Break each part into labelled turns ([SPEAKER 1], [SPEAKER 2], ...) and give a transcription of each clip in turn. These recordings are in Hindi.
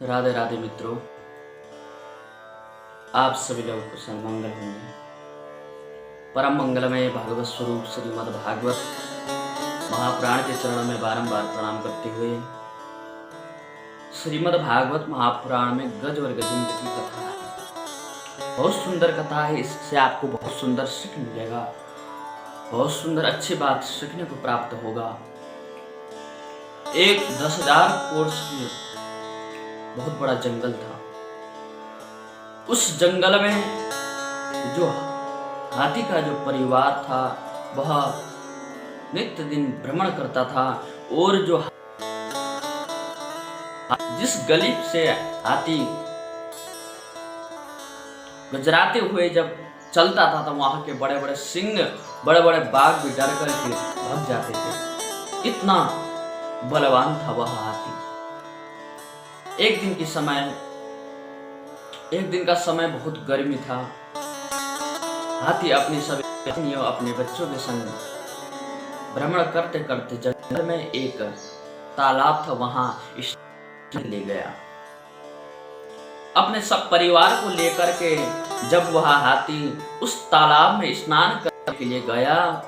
[SPEAKER 1] राधे राधे मित्रों, आप सभी लोग कुशल मंगल होंगे। परम मंगलमय भागवत स्वरूप श्रीमद् भागवत महापुराण के चरणों में बारंबार प्रणाम करते हुए श्रीमद् भागवत महापुराण में गज और गजेंद्र की कथा है। बहुत सुंदर कथा है। इससे आपको बहुत सुंदर सीख मिलेगा, बहुत सुंदर अच्छी बात सीखने को प्राप्त होगा। एक 10,000 कोर्स की बहुत बड़ा जंगल था। उस जंगल में जो हाथी का जो परिवार था वह नित्य दिन भ्रमण करता था, और जो जिस गली से हाथी गजराते हुए जब चलता था तो वहां के बड़े बड़े सिंह, बड़े बड़े बाघ भी डर करके भाग जाते थे। इतना बलवान था वह हाथी। एक दिन का समय बहुत गर्मी था। हाथी अपनी सभी पत्नियों, अपने बच्चों के संग भ्रमण करते करते जंगल में एक तालाब था, वहां ले गया। अपने सब परिवार को लेकर के जब वह हाथी उस तालाब में स्नान करने के लिए गया,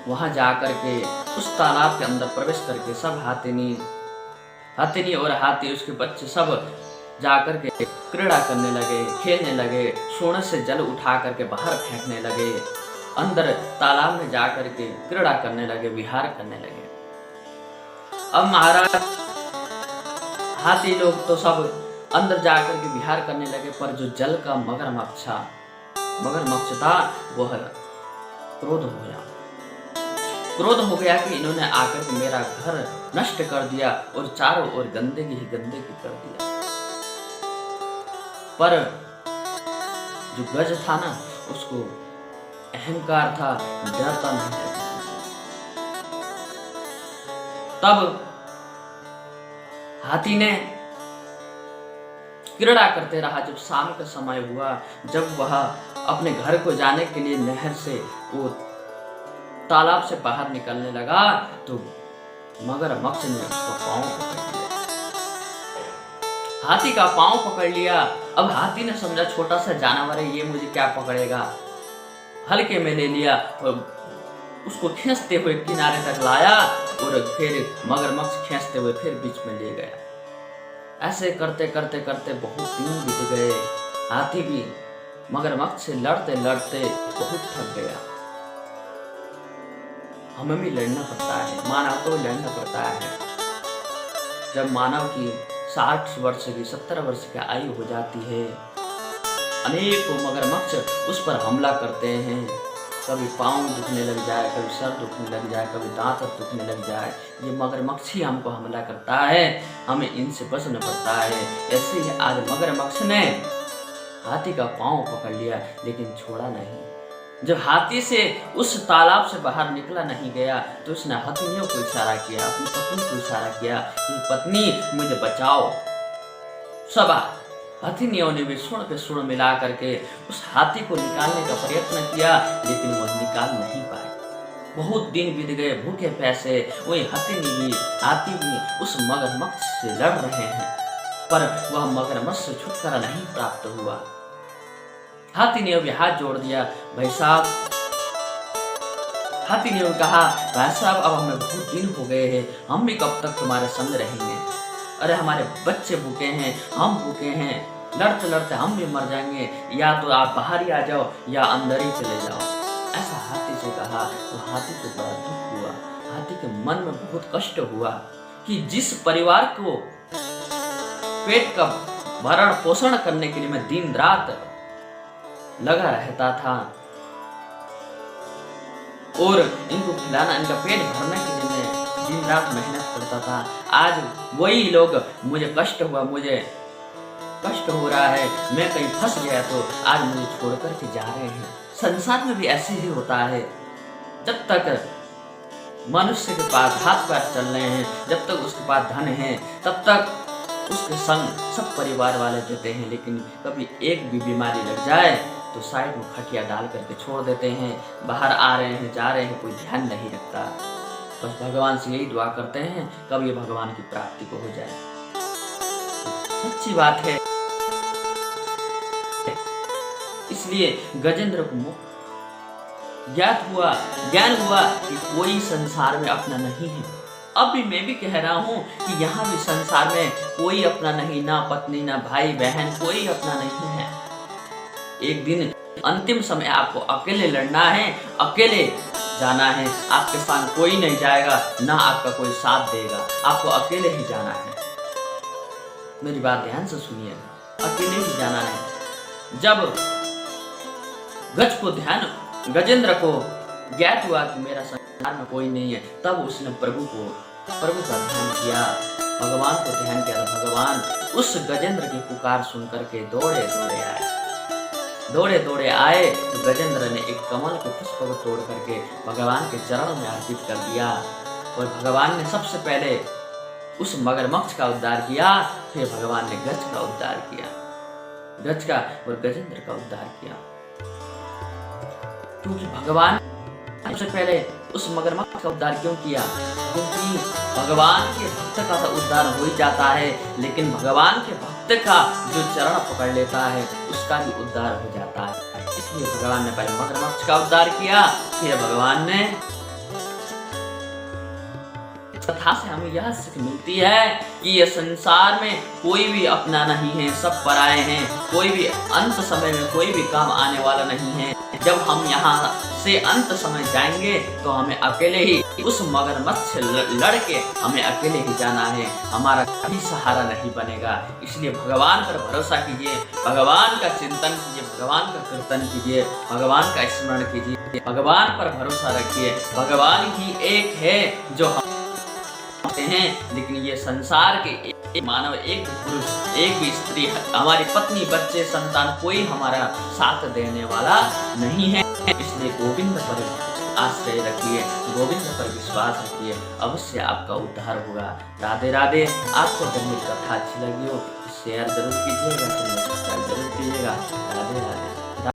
[SPEAKER 1] वहां जाकर के उस तालाब के अंदर प्रवेश करके सब हाथिनी और हाथी उसके बच्चे सब जाकर के क्रीड़ा करने लगे, खेलने लगे, सोने से जल उठा करके बाहर फेंकने लगे, अंदर तालाब में जाकर के क्रीड़ा करने लगे, विहार करने लगे। अब महाराज हाथी लोग तो सब अंदर जाकर के विहार करने लगे, पर जो जल का मगरमच्छ था वह क्रोध हो गया कि इन्होंने आकर के मेरा घर नष्ट कर दिया और चारों ओर गंदगी ही गंदगी कर दिया। पर जो गज था ना, उसको अहंकार था, डरता नहीं था। तब हाथी ने क्रीड़ा करते रहा। जब शाम का समय हुआ, जब वह अपने घर को जाने के लिए नहर से वो तालाब से बाहर निकलने लगा तो मगरमच्छ ने उसका पांव पकड़ लिया। हाथी का पांव पकड़ लिया। अब हाथी ने समझा छोटा सा जानवर है, ये मुझे क्या पकड़ेगा, हल्के में ले लिया और उसको खींचते हुए किनारे तक लाया, और फिर मगरमच्छ खींचते हुए फिर बीच में ले गया। ऐसे करते करते करते बहुत दिन बीत गए। हाथी भी मगरमच्छ से लड़ते लड़ते बहुत थक गया। हमें भी लड़ना पड़ता है, मानव को भी लड़ना पड़ता है। जब मानव की 60 वर्ष की 70 वर्ष की आयु हो जाती है, अनेकों मगरमच्छ उस पर हमला करते हैं। कभी पाँव दुखने लग जाए, कभी सर दुखने लग जाए, कभी दांत दुखने लग जाए। ये मगरमच्छ ही हमको हमला करता है, हमें इनसे बचना पड़ता है। ऐसे ही आज मगरमच्छ ने हाथी का पाँव पकड़ लिया, लेकिन छोड़ा नहीं। जब हाथी से उस तालाब से बाहर निकला नहीं गया तो उसने हथिनियों को इशारा किया, अपनी पत्नी को इशारा किया कि पत्नी मुझे बचाओ। सब हथिनियों ने भी सुर पे सुर मिला करके उस हाथी को निकालने का प्रयत्न किया, लेकिन वह निकाल नहीं पाए। बहुत दिन बीत गए, भूखे प्यासे वही हाथी भी उस मगरमच्छ से लड़ रहे हैं, पर वह मगरमच्छ से छुटकारा नहीं प्राप्त हुआ। हाथी ने भी हाथ जोड़ दिया, भाई साहब। हाथी ने कहा, भाई साहब अब हमें बहुत दिन हो गए हैं, हम भी कब तक तुम्हारे संग रहेंगे। अरे हमारे बच्चे भूखे हैं, हम भूखे हैं, लड़ते लड़ते हम भी मर जाएंगे। या तो आप बाहर ही आ जाओ या अंदर ही चले जाओ। ऐसा हाथी से कहा तो हाथी को बड़ा दुख हुआ। हाथी के मन में बहुत कष्ट हुआ कि जिस परिवार को पेट का भरण पोषण करने के लिए मैं दिन रात लगा रहता था और इनको खिलाना, इनका पेट भरने के लिए मैं दिन रात मेहनत करता था, आज वही लोग मुझे कष्ट हो रहा है, मैं कहीं फंस गया तो आज मुझे छोड़ करके जा रहे हैं। संसार में भी ऐसे ही होता है। जब तक मनुष्य के पास हाथ पैर चल रहे हैं, जब तक उसके पास धन है, तब तक उसके संग सब परिवार वाले देते हैं, लेकिन कभी एक भी बीमारी लग जाए तो साइड में खटिया डाल करके छोड़ देते हैं। बाहर आ रहे हैं, जा रहे हैं, कोई ध्यान नहीं रखता। बस भगवान से यही दुआ करते हैं कब ये भगवान की प्राप्ति को हो जाए। सच्ची बात है। इसलिए गजेंद्र को ज्ञान हुआ कि कोई संसार में अपना नहीं है। अब भी मैं भी कह रहा हूँ कि यहाँ भी संसार में कोई अपना नहीं, ना पत्नी ना भाई बहन, कोई अपना नहीं है। एक दिन अंतिम समय आपको अकेले लड़ना है, अकेले जाना है। आपके साथ कोई नहीं जाएगा, ना आपका कोई साथ देगा, आपको अकेले ही जाना है। मेरी बात ध्यान से सुनिएगा, अकेले ही जाना है। जब गजेंद्र को ज्ञात हुआ कि मेरा संसार में कोई नहीं है, तब उसने प्रभु का ध्यान किया, भगवान को ध्यान किया। भगवान उस गजेंद्र की पुकार सुनकर के दौड़े दौड़े आए तो गजेंद्र ने एक कमल के पुष्प को तोड़ करके भगवान के चरणों में अर्पित कर दिया। और भगवान ने सबसे पहले उस मगरमच्छ का उद्धार किया, फिर भगवान ने गज का उद्धार किया, गज का और गजेंद्र का उद्धार किया। क्योंकि भगवान सबसे पहले उस मगरमच्छ का उद्धार क्यों किया? क्योंकि भगवान के भक्त का तो उद्धार हो ही जाता है, लेकिन भगवान के भक्त का जो चरण पकड़ लेता है उसका भी उद्धार हो जाता है। इसलिए भगवान ने पहले मगरमच्छ का उद्धार किया, फिर भगवान ने। कथा से हमें यह सीख मिलती है कि ये संसार में कोई भी अपना नहीं है, सब पराये हैं। कोई भी अंत समय में कोई भी काम आने वाला नहीं है। जब हम यहाँ से अंत समय जाएंगे तो हमें अकेले ही उस मगरमच्छ से लड़के हमें अकेले ही जाना है, हमारा कभी सहारा नहीं बनेगा। इसलिए भगवान पर भरोसा कीजिए, भगवान का चिंतन कीजिए, भगवान का कीर्तन कीजिए, भगवान का स्मरण कीजिए, भगवान पर भरोसा रखिए। भगवान ही एक है जो हम हैं, लेकिन ये संसार के एक मानव, एक पुरुष, एक भी स्त्री, हमारी पत्नी, बच्चे, संतान, कोई हमारा साथ देने वाला नहीं है। इसलिए गोविंद पर आश्रय रखिए, गोविंद पर विश्वास रखिए, अवश्य आपका उद्धार होगा। राधे राधे। आपको अगर मेरी कथा अच्छी लगी हो तो शेयर जरूर कीजिएगा, सब्सक्राइब जरूर कीजिएगा। राधे राधे।